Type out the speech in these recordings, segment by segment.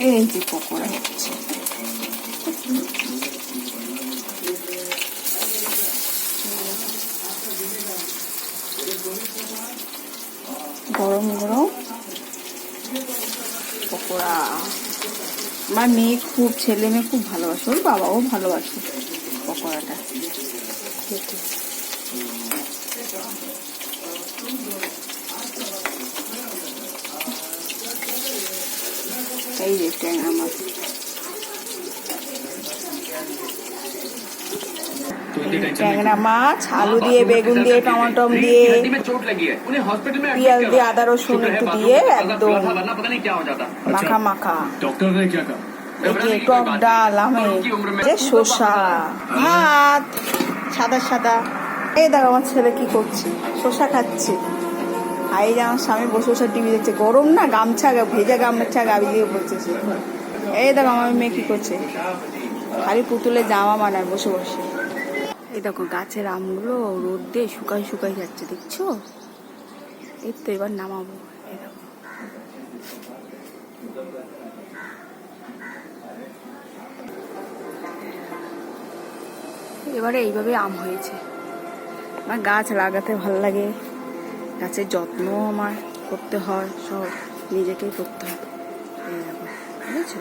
এই যে পকোড়া হচ্ছে। গরম গরম পকোড়া। আমার মেয়ে খুব, ছেলে মেয়ে খুব ভালোবাসে, ওর বাবাও ভালোবাসে পকোড়াটা খেতে। এই যে ট্যাংরা মাছ, ট্যাংরা মাছ আলু দিয়ে, বেগুন দিয়ে, টমেটো দিয়ে, পেঁয়াজ দিয়ে, আদা রসুন একটু দিয়ে একদম মাখা মাখা। এই যে টক ডাল, আমি যে শসা, ভাত সাদা সাদা। এই দেখো আমার ছেলে কি করছে, শসা খাচ্ছে। আর এই যে আমার স্বামী বসে বসে টিভি দেখছে। গরম না, গামছা, ভেজা গামছা গাবি দিয়ে বলতেছে। এই দেখো আমার মেয়ে কি করছে, খালি পুতুলে জামা বানায় বসে বসে। এই দেখো গাছের আমগুলো রোদ দিয়ে শুকাই শুকাই যাচ্ছে, দেখছো? এই তো এবার নামাবো। এই দেখো এবারে এইভাবে আম হয়েছে। আমার গাছ লাগাতে ভালো লাগে, গাছের যত্ন আমার করতে হয়, সব নিজেকেই করতে হয়। এই দেখো বুঝেছো,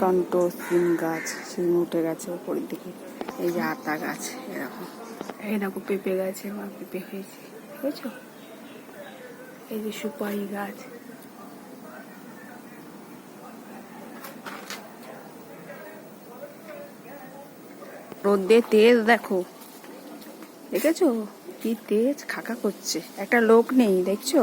কন্টো সিম গাছ, সিম উঠে গেছে ওপরের দিকে। এই যে আতা গাছ, এরকম। এই দেখো পেঁপে গাছে আমার পেঁপে হয়েছে, বুঝেছো? এই যে সুপারি গাছ। রোদে তেজ দেখো, দেখেছো কি তেজ খাকা করছে, একটা লোক নেই দেখছো।